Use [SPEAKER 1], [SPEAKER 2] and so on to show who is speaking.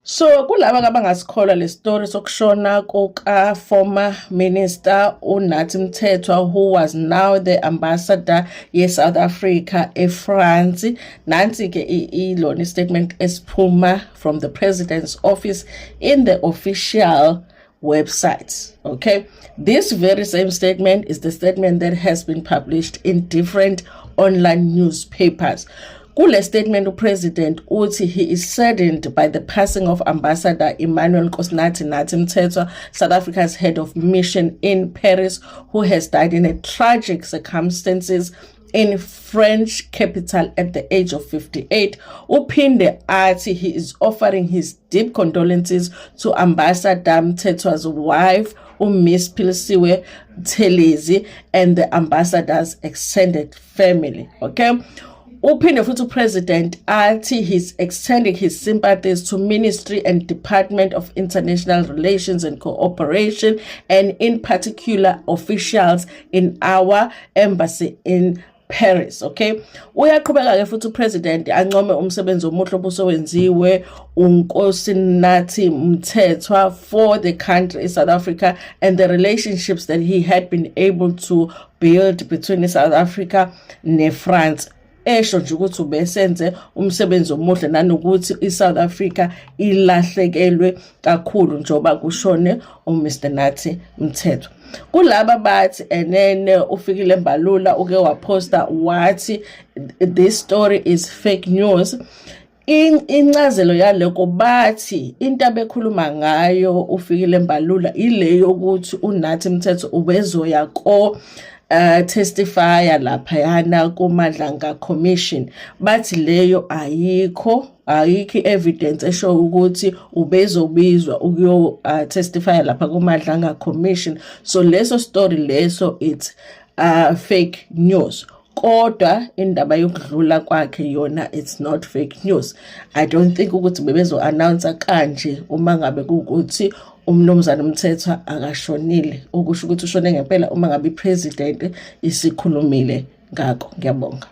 [SPEAKER 1] So kulaba abangasikholwa le story sokushona kuka former minister uNathi Mthethwa, who was now the ambassador South Africa eFrance. Nansi ke ilona statement esiphuma from the president's office in the official websites. Okay, this very same statement is the statement that has been published in different online newspapers. Kule statement, the president uthi he is saddened by the passing of Ambassador Emmanuel Nkosinathi Nathi Mthethwa, South Africa's head of mission in Paris, who has died in a tragic circumstances in French capital at the age of 58. Uphinde athi he is offering his deep condolences to Ambassador Mthethwa's wife, Miss Philisiwe Mthelezi, and the ambassador's extended family. Okay. Uphinde futhi president athi he's extending his sympathies to Ministry and Department of International Relations and Cooperation, and in particular officials in our embassy in Paris. Okay, uyaqhubeka ke futhi president ancome umsebenzi omuhle obusowenziwe uNkosinathi Mthethwa for the country South Africa and the relationships that he had been able to build between South Africa and France. Esho nje ukuthi ubesenze umsebenzi omuhle nanokuthi iSouth Africa ilahlekelwe kakhulu njoba kushone uMr Nathi Mthethwa. Kulaba bathi enene ufikile Mbalula uke waposta wathi this story is fake news. Incazelo yaleko bathi into abekhuluma ngayo ufikile Mbalula ile yokuthi uNathi Mthethwa ubezoya ko testifier lapha yana kuMadlanga Commission, bathi leyo ayikho evidence esho ukuthi ubezobizwa ukuyo testify lapha kuMadlanga Commission. So leso story leso it's fake news. Kodwa indaba yokudlula kwakhe yona it's not fake news. I don't think ukuthi bebezo announce kanje uma ngabe ukuthi umnumzana Mthethwa akashonile, ukusho ukuthi ushone ngempela uma ngabe ipresident isikhulumile ngakho. Ngiyabonga.